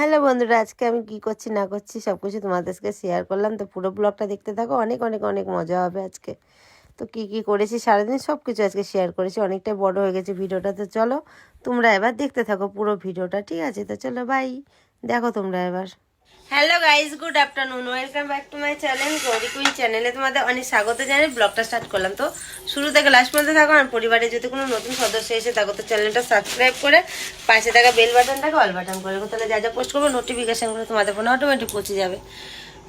Hello বন্ধুরা, আজকে আমি কি করছি না করছি সব কিছু তোমাদের সাথে শেয়ার করলাম। তো পুরো ব্লগটা দেখতে থাকো, অনেক অনেক অনেক মজা হবে আজকে। তো কি কি করেছি সারাদিন সব কিছু আজকে শেয়ার করেছি, অনেকটাই বড় হয়ে গেছে ভিডিওটা। তো চলো তোমরা এবার দেখতে থাকো পুরো ভিডিওটা, ঠিক আছে? তো চলো বাই, দেখো তোমরা এবার। Hello guys, good afternoon, welcome back to my channel Gauri queen চ্যানেলে তোমাদের অনেক স্বাগত জানাই। ব্লগটা স্টার্ট করলাম, তো শুরু থেকে লাস্ট পর্যন্ত থাকো। আর পরিবারে যদি কোনো নতুন সদস্য এসে থাকো তো চ্যানেলটা সাবস্ক্রাইব করে পাশে থাকা বেল বাটনটাকে অল বাটন করে রাখো, তাহলে যা যা পোস্ট করবো নোটিফিকেশন করে তোমাদের ফোনে অটোমেটিক পৌঁছে যাবে।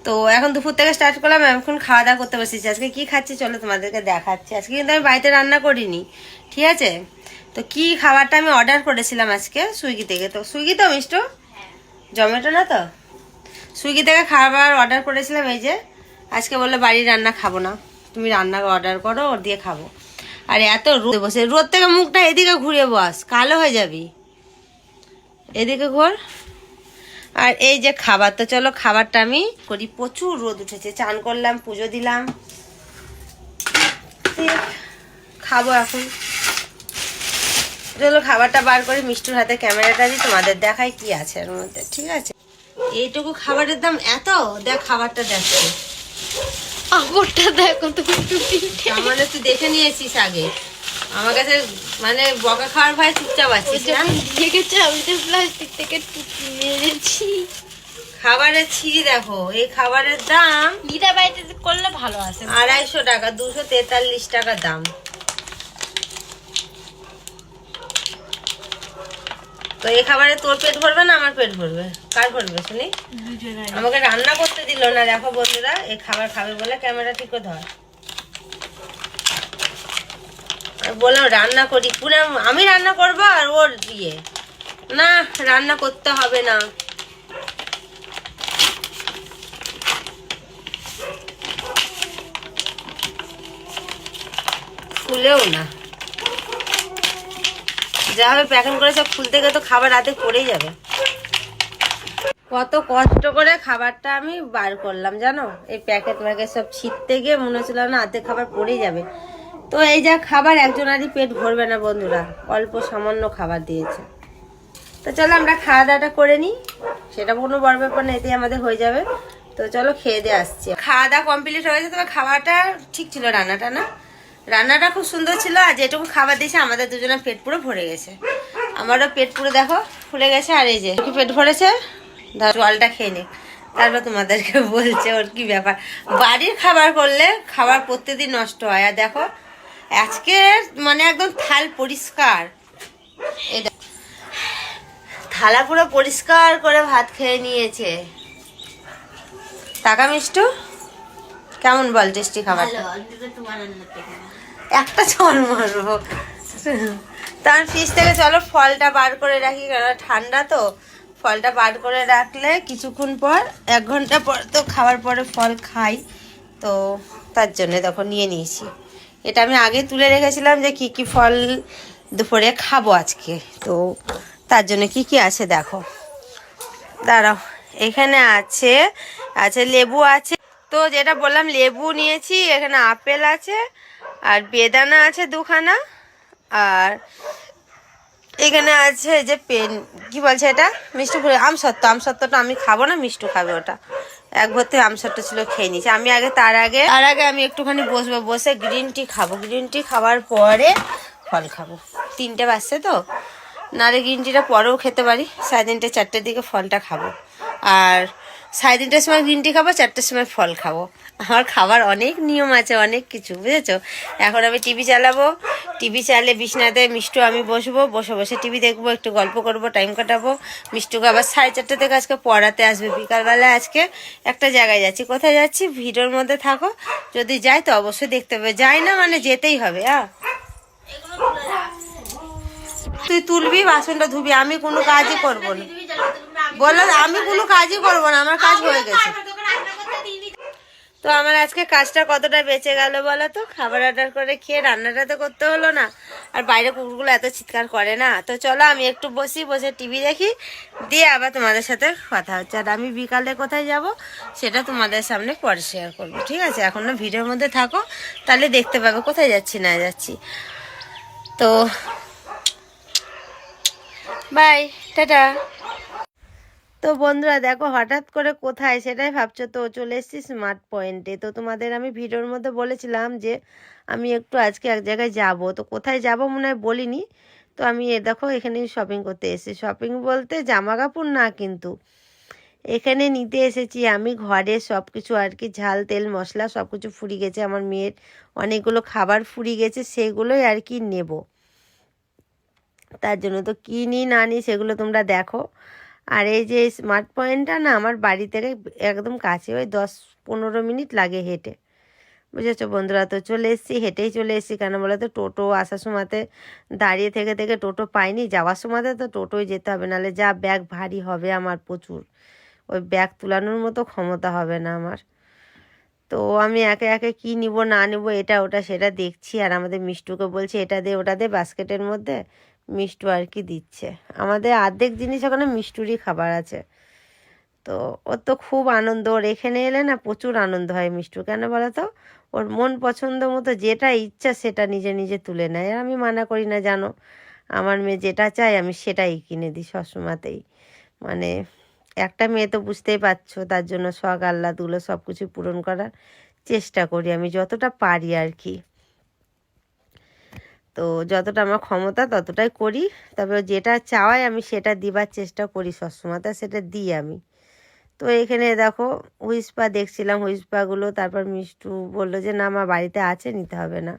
তো এখন দুপুর থেকে স্টার্ট করলাম, এখন খাওয়া দাওয়া করতে বসেছি। আজকে কি খাচ্ছি চলো তোমাদেরকে দেখাচ্ছি। আজকে কিন্তু আমি বাড়িতে রান্না করিনি, ঠিক আছে? তো কি খাবারটা আমি অর্ডার করেছিলাম আজকে সুইগি থেকে। তো সুইগি তো মিষ্ট, জোম্যাটো না তো, সুইগি থেকে খাবার অর্ডার করেছিলাম। এই যে আজকে বললো বাড়ির রান্না খাবো না, তুমি রান্না অর্ডার করো, ওর দিয়ে খাবো। আর এত রোদ বসে, রোদ থেকে মুখটা এদিকে ঘুরে বস, কালো হয়ে যাবি, এদিকে ঘোর। আর এই যে খাবার, তো চলো খাবারটা আমি করি। প্রচুর রোদ উঠেছে, চান করলাম, পুজো দিলাম, খাবো এখন। চলো খাবারটা বার করে মিষ্টির হাতে ক্যামেরাটা দিই, তোমাদের দেখাই কি আছে এর মধ্যে, ঠিক আছে? এইটুকু খাবারের দাম এত, দেখ খাবারটা দেখো, আমারটা দেখো তুমি, মানে তুই দেখে নিয়েছিস আগে আমার কাছে, মানে বকা খাওয়ার ভয় চুপচাপ আছিস না? দেখেছো আমি তো প্লাস্টিক থেকে মেরেছি। খাবারের ছি দেখো, এই খাবারের দাম নিটা বাড়িতে করলে ভালো আছে। 250 টাকা, 243 টাকা দাম। তো এই খাবারে তোর পেট ভরবে না আমার পেট ভরবে? কার ভরবে শুনি? আমাকে রান্না করতে দিল না। দেখো বন্ধুরা, এই খাবার খাবে বলে ক্যামেরা ঠিক ধর, বললাম রান্না করি, পুরো আমি রান্না করবো আর ওর দিয়ে না, রান্না করতে হবে না। খুলেও না, যা হবে প্যাকিং করে সব খুলতে গেলে তো খাবার রাতে পড়েই যাবে। কত কষ্ট করে খাবারটা আমি বার করলাম জানো, এই প্যাকেট ম্যাকেট সব ছিঁড়তে গিয়ে মনে হচ্ছিল না হাতে খাবার পড়েই যাবে। তো এই যা খাবার একজনারই পেট ভরবে না বন্ধুরা, অল্প সামান্য খাবার দিয়েছে। তো চলো আমরা খাওয়া দাওয়াটা করে নিই, সেটা কোনো বড় ব্যাপার না, এতেই আমাদের হয়ে যাবে। তো চলো খেয়ে দিয়ে আসছি। খাওয়া দাওয়া কমপ্লিট হয়ে গেছে, তবে খাওয়াটা ঠিক ছিল, রান্নাটা না, রান্নাটা খুব সুন্দর ছিল। আর যেটুকু খাবার দিয়েছে আমাদের দুজনের পেট পুরো ভরে গেছে, আমারও পেট পুরো দেখো ফুলে গেছে। আর এই যে কি পেট ভরেছে, ধর জলটা খেয়ে নে, তারপর তোমাদেরকে বলছে ওর কি ব্যাপার। বাড়ির খাবার করলে খাবার প্রত্যেকদিন নষ্ট হয়। আর দেখো আজকে মানে একদম থাল পরিষ্কার, এই থালা পুরো পরিষ্কার করে ভাত খেয়ে নিয়েছে। টাকা মিষ্টু কেমন বল, টেস্টি খাবার? একটা চল মারবো। তার ফ্রিজ থেকে চলো ফলটা বার করে রাখি, কারণ ঠান্ডা তো, ফলটা বার করে রাখলে কিছুক্ষণ পর 1 ঘন্টা পর তো খাওয়ার পরে ফল খাই, তো তার জন্য দেখো নিয়ে নিয়েছি। এটা আমি আগে তুলে রেখেছিলাম যে কি কি ফল দুপুরে খাবো আজকে, তো তার জন্য কি কি আছে দেখো, দাঁড়াও। এখানে আছে আছে লেবু আছে, তো যেটা বললাম লেবু নিয়েছি, এখানে আপেল আছে, আর বেদানা আছে 2খানা, আর এখানে আছে যে পেন কি বলছে এটা, মিষ্টি ফুল আমসত্ত্ব। আমসত্ত্বটা আমি খাবো না, মিষ্টু খাবে ওটা। 1 ভর্তি আমসত্ত্ব ছিল, খেয়ে নিয়েছি আমি আগে। তার আগে আমি একটুখানি বসবো, বসে গ্রিন টি খাবো। গ্রিন টি খাওয়ার পরে ফল খাবো। 3টে বাজছে তো, নারে গ্রিন টিটা পরেও খেতে পারি। 3:30 4টের দিকে ফলটা খাবো, আর 3:30টার সময় গ্রিন টি খাবো, 4টের সময় ফল খাবো। আমার খাবার অনেক নিয়ম আছে, অনেক কিছু, বুঝেছো? এখন আমি টিভি চালাবো, টিভি চালে বিছনাতে মিষ্টু আমি বসবো, বসে বসে টিভি দেখবো, একটু গল্প করবো, টাইম কাটাবো। মিষ্টুকে আবার 4:30 থেকে আজকে পড়াতে আসবে। বিকালবেলায় আজকে একটা জায়গায় যাচ্ছি। কোথায় যাচ্ছি ভিডিওর মধ্যে থাকো, যদি যাই তো অবশ্যই দেখতে হবে, যাই না মানে যেতেই হবে। তুই তুলবি, বাসনটা ধুবি, আমি কোনো কাজই করবো না। বলো আমি কোনো কাজই করবো না, আমার কাজ হয়ে গেছে। তো আমার আজকে কাজটা কতটা বেঁচে গেল বলো তো, খাবার অর্ডার করে খেয়ে রান্নাটা তো করতে হলো না, আর বাইরে কুকুরগুলো এত চিৎকার করে না। তো চলো আমি একটু বসে টিভি দেখি, দিয়ে আবার তোমাদের সাথে কথা হচ্ছে। আর আমি বিকালে কোথায় যাব সেটা তোমাদের সামনে পরে শেয়ার করবো, ঠিক আছে? এখন না ভিডিওর মধ্যে থাকো, তাহলে দেখতে পাবে কোথায় যাচ্ছি না যাচ্ছি। তো বাই, টাটা। তো বন্ধুরা দেখো হঠাৎ করে কোথায় সেটাই ভাবছো তো, চলে এসেছি স্মার্ট পয়েন্টে। তো তোমাদের আমি ভিডিওর মধ্যে বলেছিলাম যে আমি একটু আজকে এক জায়গায় যাব, তো কোথায় যাব মনে হয় বলিনি। তো আমি দেখো এখানে শপিং করতে এসেছি। শপিং বলতে জামা কাপড় না, কিন্তু এখানে নিতে এসেছি আমি ঘরে সব কিছু আর কি, ঝাল তেল মশলা সব কিছু ফুরিয়ে গেছে, আমার মেয়ের অনেকগুলো খাবার ফুরিয়ে গেছে, সেগুলোই আর কি নেব। তার জন্য তো কী নিই না নিই সেগুলো তোমরা দেখো। আর এই যে স্মার্ট পয়েন্টটা না আমার বাড়ি থেকে একদম কাছে, ওই 10-15 মিনিট লাগে হেঁটে, বুঝেছো বন্ধুরা। তো চলে এসেছি, হেঁটেই চলে এসেছি। কেন বলো তো, টোটো আসার সময়তে দাঁড়িয়ে থেকে থেকে টোটো পাইনি, যাওয়ার সময়তে তো টোটোয় যেতে হবে, নাহলে যা ব্যাগ ভারী হবে আমার প্রচুর, ওই ব্যাগ তোলানোর মতো ক্ষমতা হবে না আমার। তো আমি একে একে কী নিব না নিব এটা ওটা সেটা দেখছি, আর আমাদের মিষ্টুকে বলছি এটা দে ওটা দে বাস্কেটের মধ্যে। মিষ্টু আর কি দিচ্ছে, আমাদের অর্ধেক জিনিস ওখানে মিষ্টুরই খাবার আছে। তো ওর তো খুব আনন্দ, ওর এখানে এলে না প্রচুর আনন্দ হয় মিষ্টু। কেন বলো তো, ওর মন পছন্দ মতো যেটা ইচ্ছা সেটা নিজে নিজে তুলে নেয়, আর আমি মানা করি না জানো, আমার মেয়ে যেটা চায় আমি সেটাই কিনে দিই সবসময়তেই। মানে একটা মেয়ে তো বুঝতেই পারছো, তার জন্য শখ আহ্লাদগুলো সব কিছু পূরণ করার চেষ্টা করি আমি যতটা পারি আর কি। তো যতটা আমার ক্ষমতা ততটাই করি, তবে যেটা চাওয়াই আমি সেটা দিবার চেষ্টা করি সবসময়, তা সেটা দিই আমি। তো এখানে দেখো হুইসপা দেখছিলাম, হুইসপাগুলো, তারপর মিষ্টু বললো যে না আমার বাড়িতে আছে নিতে হবে না,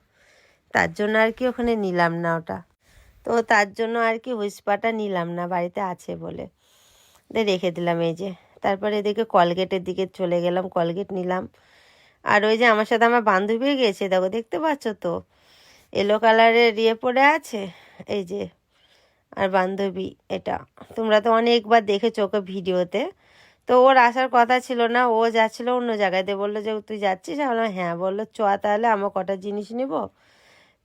তার জন্য আর কি ওখানে নিলাম না ওটা। তো তার জন্য আর কি হুইসপাটা নিলাম না, বাড়িতে আছে বলে রেখে দিলাম এই যে। তারপরে এদিকে কলগেটের দিকে চলে গেলাম, কলগেট নিলাম। আর ওই যে আমার সাথে আমার বান্ধবী গেছে, দেখো দেখতে পাচ্ছ তো, এলো কালারের পরে আছে এই যে, আর বান্ধবী এটা তোমরা তো অনেকবার দেখেছো ওকে ভিডিওতে। তো ওর আসার কথা ছিল না, ও যাচ্ছিল অন্য জায়গাতে, বললো যে তুই যাচ্ছিস, আমি বললাম হ্যাঁ, বললো চ তাহলে আমার কটা জিনিস নিব।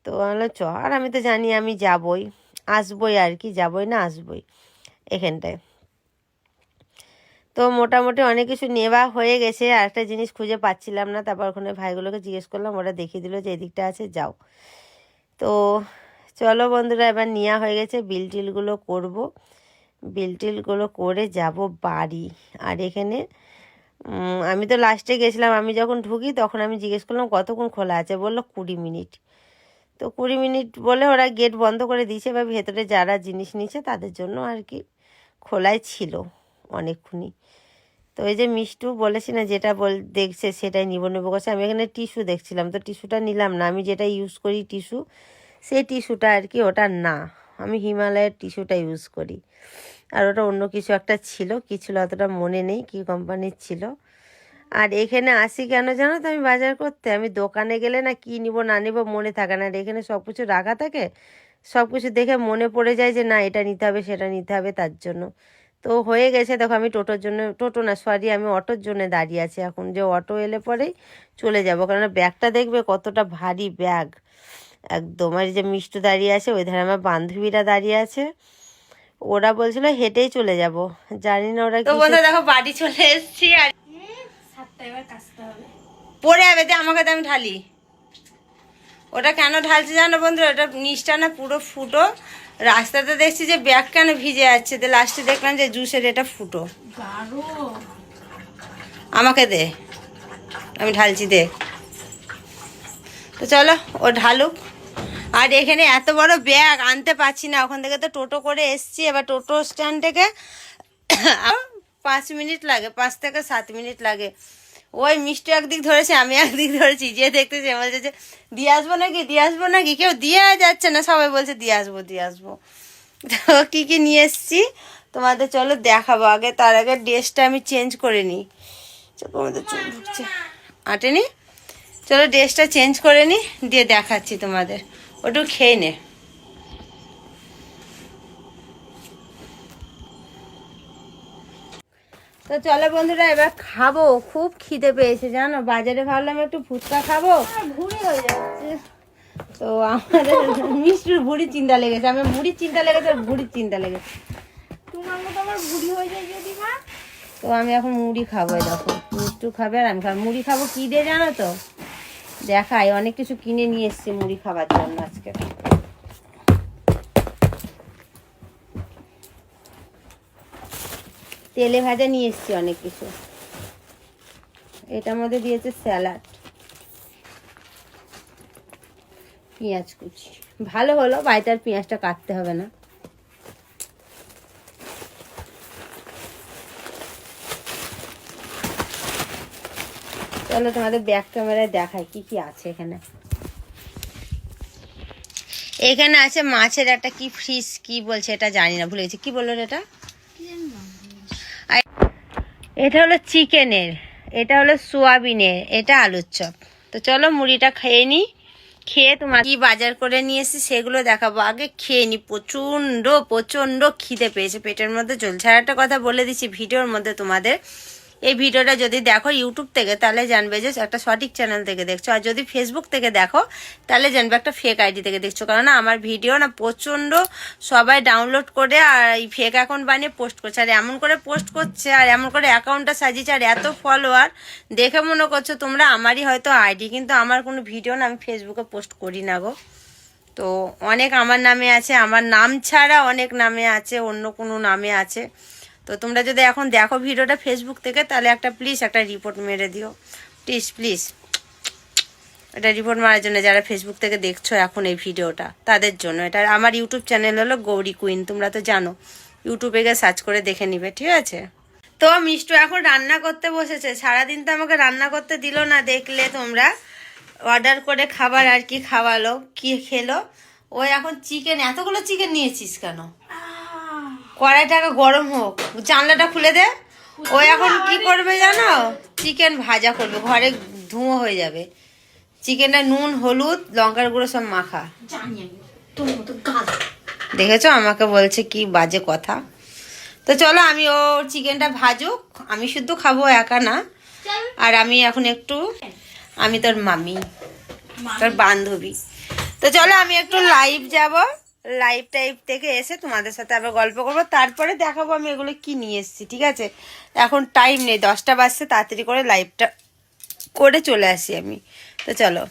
তো আমি বললাম চ, আর আমি তো জানি আমি যাবই, আসবই আর কি, যাবই না আসবই এখানটায়। তো মোটামুটি অনেক কিছু নেওয়া হয়ে গেছে, আর একটা জিনিস খুঁজে পাচ্ছিলাম না, তারপর ওখানে ভাইগুলোকে জিজ্ঞেস করলাম, ওরা দেখিয়ে দিল যে এদিকটা আছে যাও। তো চলো বন্ধুরা, এবার নেওয়া হয়ে গেছে, বিল টিলগুলো করবো, বিল টিলগুলো করে যাব বাড়ি। আর এখানে আমি তো লাস্টে গেছিলাম, আমি যখন ঢুকি তখন আমি জিজ্ঞেস করলাম কতক্ষণ খোলা আছে, বললো 20 মিনিট। তো 20 মিনিট বলে ওরা গেট বন্ধ করে দিয়েছে, বা ভেতরে যারা জিনিস নিচ্ছে তাদের জন্য আর কি খোলাই ছিল অনেকক্ষণই। তো এই যে মিষ্টু বলেছি না যেটা দেখছে সেটাই নেবো করছে। আমি এখানে টিস্যু দেখছিলাম, তো টিস্যুটা নিলাম না, আমি যেটা ইউজ করি টিস্যু সেই টিস্যুটা আর কি ওটা না, আমি হিমালয়ের টিস্যুটা ইউজ করি। আর ওটা অন্য কিছু একটা ছিল, কী ছিল অতটা মনে নেই, কী কোম্পানির ছিল। আর এখানে আসি কেন জানো তো, আমি বাজার করতে, আমি দোকানে গেলে না কী নিব না নিব মনে থাকে না, আর এখানে সব কিছু রাখা থাকে, সব কিছু দেখে মনে পড়ে যায় যে না এটা নিতে হবে সেটা নিতে হবে, তার জন্য। তো হয়ে গেছে দেখো, আমি টোটোর জন্য, টোটো না সরি, আমি অটোর জন্য দাঁড়িয়ে আছি এখন, যে অটো এলে পরেই চলে যাব, কারণ ব্যাগটা দেখবে কতটা ভারী ব্যাগ একদম। আর যে মিষ্টু দাঁড়িয়ে আছে, ওই ধারে আমার বান্ধবীরা দাঁড়িয়ে আছে, ওরা বলছিল হেঁটেই চলে যাব, জানি না ওরা। তো বন্ধু দেখো বাড়ি চলে এসেছি, আর পরে যাবে আমাকে, তো আমি ঢালি। ওটা কেন ঢালছে জানো বন্ধু, ওটা নিচটা না পুরো ফুটো, রাস্তাতে দেখছি যে ব্যাগ কেন ভিজে যাচ্ছে, তো লাস্টে দেখলাম যে জুসের এটা ফুটো। আমাকে দে, আমি ঢালছি দে। তো চলো ও ঢালুক। আর এখানে এত বড় ব্যাগ আনতে পারছি না, ওখান থেকে তো টোটো করে এসছি, এবার টোটো স্ট্যান্ড থেকে 5 মিনিট লাগে, 5 থেকে 7 মিনিট লাগে। ওই মিষ্টি একদিক ধরেছে, আমি একদিক ধরেছি, যে দেখতেছে বলছে যে দিয়ে আসবো নাকি দিয়ে আসবো নাকি, কেউ দিয়ে যাচ্ছে না, সবাই বলছে দিয়ে আসবো দিয়ে আসবো। তো কী কী নিয়ে এসছি তোমাদের চলো দেখাবো, আগে তার আগে ড্রেসটা আমি চেঞ্জ করে নিই। তোমাদের চুল ঢুকছে আটেনি, চলো ড্রেসটা চেঞ্জ করে নিই, দিয়ে দেখাচ্ছি তোমাদের। ওটু খেয়ে নে। তো চলো বন্ধুরা এবার খাবো, খুব খিদে পেয়েছে জানো, বাজারে ভাবলাম একটু ফুচকা খাবো, ভুড়ি হয়ে যাচ্ছে। তো আমাদের মিষ্টির ভুড়ির চিন্তা লেগেছে, আমার মুড়ির চিন্তা লেগেছে, আর ভুড়ির চিন্তা লেগেছে। তোমার মতো আমার ভুড়ি হয়ে যায় যদি মা। তো আমি এখন মুড়ি খাবো, দেখো মিষ্টু খাবে আর আমি খাবো। মুড়ি খাবো কী দিয়ে জানো তো, দেখাই, অনেক কিছু কিনে নিয়ে এসছি মুড়ি খাবার জন্য আজকে। তেলে ভাজা নিয়ে এসেছি অনেক কিছু। এটার মধ্যে দিয়েছে স্যালাড, পেঁয়াজ কুচি। ভালো হলো, বাড়িতে আর পেঁয়াজটা কাটতে হবে না। চলো তোমাদের ব্যাক ক্যামেরায় দেখাই কি কি আছে এখানে। এখানে আছে মাছের একটা কি ফিশ, কি বলছে এটা জানি না, ভুলে গেছি। কি বললো এটা? এটা হলো চিকেনের, এটা হলো সোয়াবিনের, এটা আলুর চপ। তো চলো মুড়িটা খেয়ে নিই, খেয়ে তোমার কি বাজার করে নিয়ে এসেছি সেগুলো দেখাবো। আগে খেয়ে নিই, প্রচণ্ড প্রচণ্ড খিদে পেয়েছে, পেটের মধ্যে চলছে। আর একটা কথা বলে দিচ্ছি ভিডিওর মধ্যে তোমাদের, এই ভিডিওটা যদি দেখো ইউটিউব থেকে তাহলে জানবে যে একটা সঠিক চ্যানেল থেকে দেখছো, আর যদি ফেসবুক থেকে দেখো তাহলে জানবে একটা ফেক আইডি থেকে দেখছো। কারণ আমার ভিডিও না প্রচণ্ড সবাই ডাউনলোড করে আর এই ফেক অ্যাকাউন্ট বানিয়ে পোস্ট করছে, আর এমন করে পোস্ট করছে আর এমন করে অ্যাকাউন্টটা সাজিয়েছে, আর এত ফলোয়ার দেখে মনে করছো তোমরা আমারই হয়তো আইডি, কিন্তু আমার কোনো ভিডিও না আমি ফেসবুকে পোস্ট করি না গো। তো অনেক আমার নামে আছে, আমার নাম ছাড়া অনেক নামে আছে, অন্য কোনো নামে আছে। তো তোমরা যদি এখন দেখো ভিডিওটা ফেসবুক থেকে তাহলে একটা প্লিজ একটা রিপোর্ট মেরে দিও, প্লিজ প্লিজ। এটা রিপোর্ট মারার জন্য যারা ফেসবুক থেকে দেখছো এখন এই ভিডিওটা তাদের জন্য। এটা আমার ইউটিউব চ্যানেল হলো গৌরী কুইন, তোমরা তো জানো, ইউটিউবে গিয়ে সার্চ করে দেখে নিবে, ঠিক আছে? তো মিষ্টু এখন রান্না করতে বসেছে, সারাদিন তো আমাকে রান্না করতে দিল না, দেখলে তোমরা। অর্ডার করে খাবার আর কি খাওয়ালো, কি খেলো। ও এখন চিকেন, এতগুলো চিকেন নিয়েছিস কেন? কড়াইটাকে গরম হোক, জানলাটা খুলে দে। ও এখন কি করবে জানো? চিকেন ভাজা করবে, ঘরে ধুঁয়ো হয়ে যাবে। চিকেনটা নুন হলুদ লঙ্কার গুঁড়ো সব মাখা। দেখেছো আমাকে বলছে কি বাজে কথা। তো চলো আমি ও চিকেনটা ভাজুক, আমি শুধু খাবো, একা না। আর আমি এখন একটু, আমি তোর মামি, তোর বান্ধবী। তো চলো আমি একটু লাইভ যাব, লাইভ টাইপ থেকে এসে তোমাদের সাথে আবার গল্প করবো, তারপরে দেখাবো আমি এগুলো কি নিয়ে এসেছি, ঠিক আছে? এখন টাইম নেই, 10টা বাজছে, তাড়াতাড়ি করে লাইভটা করে চলে আসি আমি। তো চলো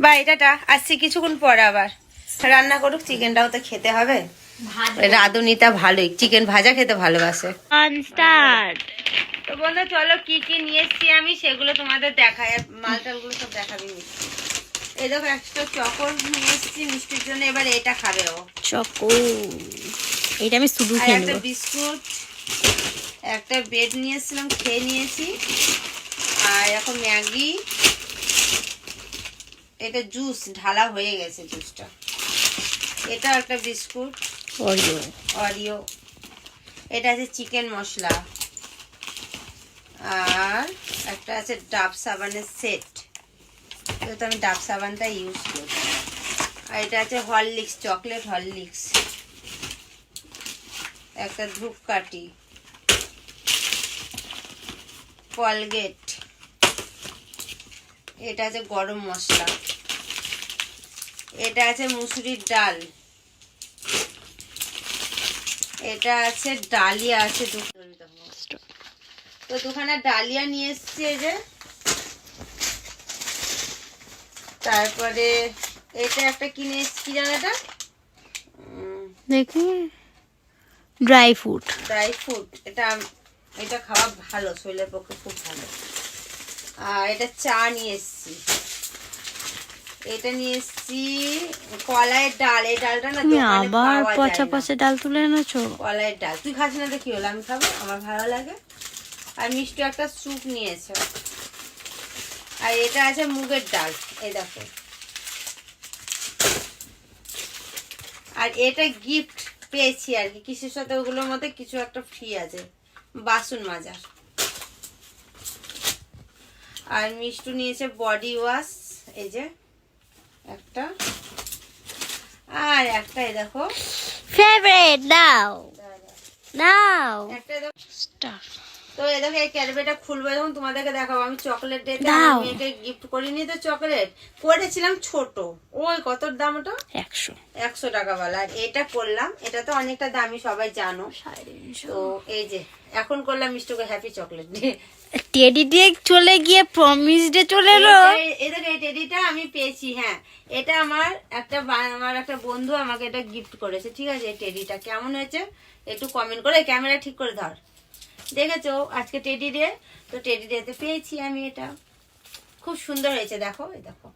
বাই, টাটা, আসছি কিছুক্ষণ পরে। আবার রান্না করুক, চিকেনটাও তো খেতে হবে। রাঁধুনিটা ভালোই চিকেন ভাজা খেতে ভালোবাসে। তো বন্ধু চলো কি কি নিয়ে এসেছি আমি সেগুলো তোমাদের দেখাই, আর মালটালগুলো সব দেখাবি। এই দেখো একটা চকোর নিয়ে এসেছি মিষ্টির জন্য, এবার এটা খাবে ও। চকো, এটা আমি শুধু খেয়ে নেব। একটা বিস্কুট, একটা ব্রেড নিয়ে এসেছিলাম, খেয়ে নিয়েছি। আর এখন ম্যাগি, এটা জুস ঢালা হয়ে গেছে জুসটা। এটা একটা বিস্কুট, অরিও অরিও। এটা আছে চিকেন মশলা, আর একটা আছে ডাব সাবানের সেট, তো আমি ডাব সাবানটা ইউজ করি। আর এটা আছে হরলিক্স, চকলেট হরলিক্স, একটা ধূপকাঠি, কলগেট, এটা আছে গরম মশলা, এটা আছে মুসুরির ডাল, এটা আছে ডালিয়া আছে। তো দোকানে ডালিয়া নিয়ে এসছি এই যে। তারপরে এটা একটা কিনে এসছি, জানো এটা দেখি, ড্রাই ফ্রুট। ড্রাই ফ্রুট, এটা খাওয়া ভালো, শরীরের পক্ষে খুব ভালো। আর এটা চা নিয়ে এসছি। এটা নিয়ে এসছি কলাইয়ের ডাল, এই ডালটা না তুমি আবার পচা পচা ডাল তুলে এনেছো। কলাইয়ের ডাল তুই খাস না তো কি হলো, আমি খাবো, আমার ভালো লাগে। আর মিষ্টি একটা স্যুপ নিয়েছে। আর এটা আছে মুগের ডাল, এই দেখো। আর এটা গিফট পেয়েছি আর কি, কিসের সাথে ওগুলোর মধ্যে কিছু একটা ফ্রি আছে, বাসন মাজার। আর মিষ্টু নিয়েছে বডি ওয়াশ, এই যে একটা। আর একটা এই দেখো ফেভারিট, দাও দাও একটা স্টার। তো এই দেখো এই ক্যাডবেরিটা খুলবো যখন তোমাদেরকে দেখাবো। আমি চকলেট ডেতে দাও। মেয়েকে গিফট করিনি তো চকলেট, করেছিলাম ছোট, ওই কতর দাম ওটা 100 টাকাওয়ালা। আর এটা করলাম, এটা তো অনেকটা দামি সবাই জানো। তো এই যে এখন করলাম মিষ্টুকে হ্যাপি চকলেট ডে। টেডি দিয়ে চলে গিয়ে প্রমিস ডে চলে এলো। এই দেখো এই টেডিটা আমি পেয়েছি। হ্যাঁ, এটা আমার একটা বন্ধু আমাকে এটা গিফট করেছে, ঠিক আছে। এই টেডিটা কেমন হয়েছে একটু কমেন্ট করে, ক্যামেরা ঠিক করে ধর। দেখেছো আজকে টেডি ডে, তো টেডি ডেতে পেয়েছি আমি এটা, খুব সুন্দর হয়েছে। দেখো এই দেখো,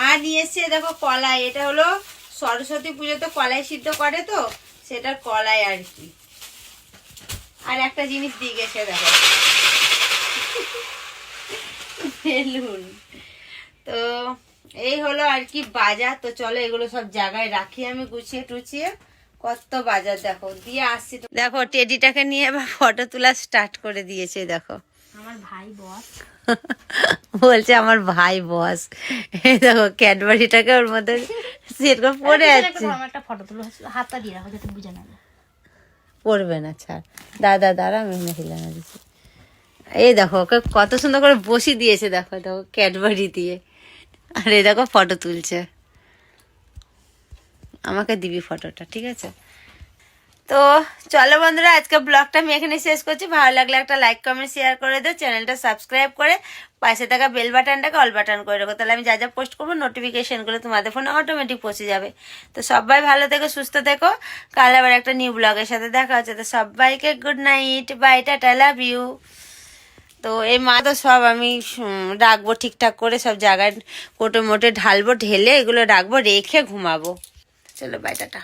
আর নিয়ে এসছে দেখো কলাই। এটা হলো সরস্বতী পুজোতে কলাই সিদ্ধ করে তো, সেটার কলাই আর কি। আর একটা জিনিস দিয়ে গেছে দেখো, বেলুন। তো এই হলো আর কি বাজার। তো চলো এগুলো সব জায়গায় রাখি আমি গুছিয়ে টুছিয়ে। কত বাজার দেখো দিয়ে আসছি। দেখো টেডিটাকে নিয়ে এবার ফটো তোলা স্টার্ট করে দিয়েছে। দেখো আমার ভাই বস বলছে আমার ভাই বস। এই দেখো ক্যাডবারিটাকে ওর মধ্যে সেট করে পড়ে যাচ্ছে। আমার একটা ফটো তুলো, হাতটা দিয়ে রাখো যাতে বুঝে না যায়। পড়বে না, ছাড়। দাঁড়া আমি মহিলা না দিচ্ছি। এই দেখো ওকে কত সুন্দর করে বসি দিয়েছে। দেখো দেখো ক্যাডবারি দিয়ে। আর এই দেখো ফটো তুলছে। আমাকে দিবি ফটোটা, ঠিক আছে। তো চলো বন্ধুরা, আজকে ব্লগটা আমি এখানে শেষ করছি। ভালো লাগলে একটা লাইক কমেন্ট শেয়ার করে দিও, চ্যানেলটা সাবস্ক্রাইব করে পাশে থাকা বেল বাটনটাকে অল বাটন করে রাখো, তাহলে আমি যা যা পোস্ট করবো নোটিফিকেশনগুলো তোমাদের ফোনে অটোমেটিক পৌঁছে যাবে। তো সবাই ভালো থেকো, সুস্থ থেকো। কাল আবার একটা নিউ ব্লগের সাথে দেখা হচ্ছে। তো সবাইকে good night, bye, tata, love you. তো এই মা তো সব আমি রাখবো ঠিকঠাক করে, সব জায়গায় কোটো মোটে ঢালবো, ঢেলে এগুলো রাখবো, রেখে ঘুমাবো। চলো বাই, টাটা।